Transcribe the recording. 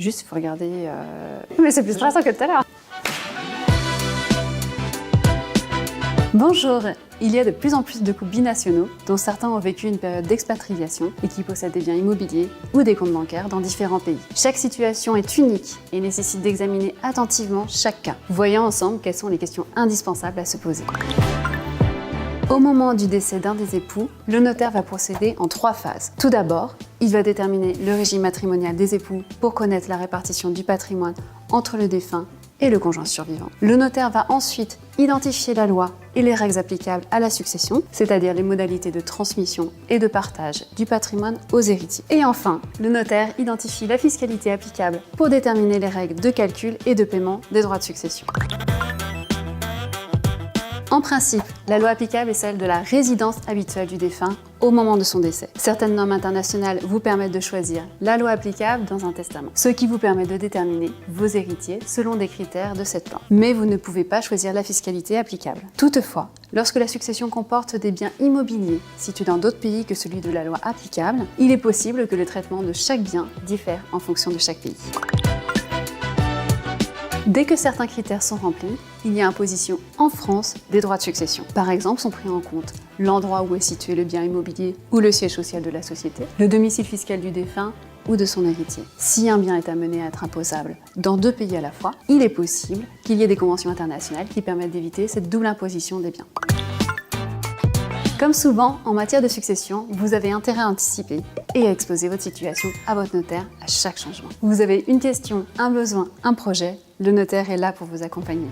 Juste, il faut regarder... Mais c'est plus stressant que tout à l'heure. Bonjour! Il y a de plus en plus de couples binationaux, dont certains ont vécu une période d'expatriation et qui possèdent des biens immobiliers ou des comptes bancaires dans différents pays. Chaque situation est unique et nécessite d'examiner attentivement chaque cas. Voyons ensemble quelles sont les questions indispensables à se poser. Au moment du décès d'un des époux, le notaire va procéder en 3 phases. Tout d'abord, il va déterminer le régime matrimonial des époux pour connaître la répartition du patrimoine entre le défunt et le conjoint survivant. Le notaire va ensuite identifier la loi et les règles applicables à la succession, c'est-à-dire les modalités de transmission et de partage du patrimoine aux héritiers. Et enfin, le notaire identifie la fiscalité applicable pour déterminer les règles de calcul et de paiement des droits de succession. En principe, la loi applicable est celle de la résidence habituelle du défunt au moment de son décès. Certaines normes internationales vous permettent de choisir la loi applicable dans un testament, ce qui vous permet de déterminer vos héritiers selon des critères de cette loi. Mais vous ne pouvez pas choisir la fiscalité applicable. Toutefois, lorsque la succession comporte des biens immobiliers situés dans d'autres pays que celui de la loi applicable, il est possible que le traitement de chaque bien diffère en fonction de chaque pays. Dès que certains critères sont remplis, il y a imposition en France des droits de succession. Par exemple, sont pris en compte l'endroit où est situé le bien immobilier ou le siège social de la société, le domicile fiscal du défunt ou de son héritier. Si un bien est amené à être imposable dans 2 pays à la fois, il est possible qu'il y ait des conventions internationales qui permettent d'éviter cette double imposition des biens. Comme souvent, en matière de succession, vous avez intérêt à anticiper et à exposer votre situation à votre notaire à chaque changement. Vous avez une question, un besoin, un projet, le notaire est là pour vous accompagner.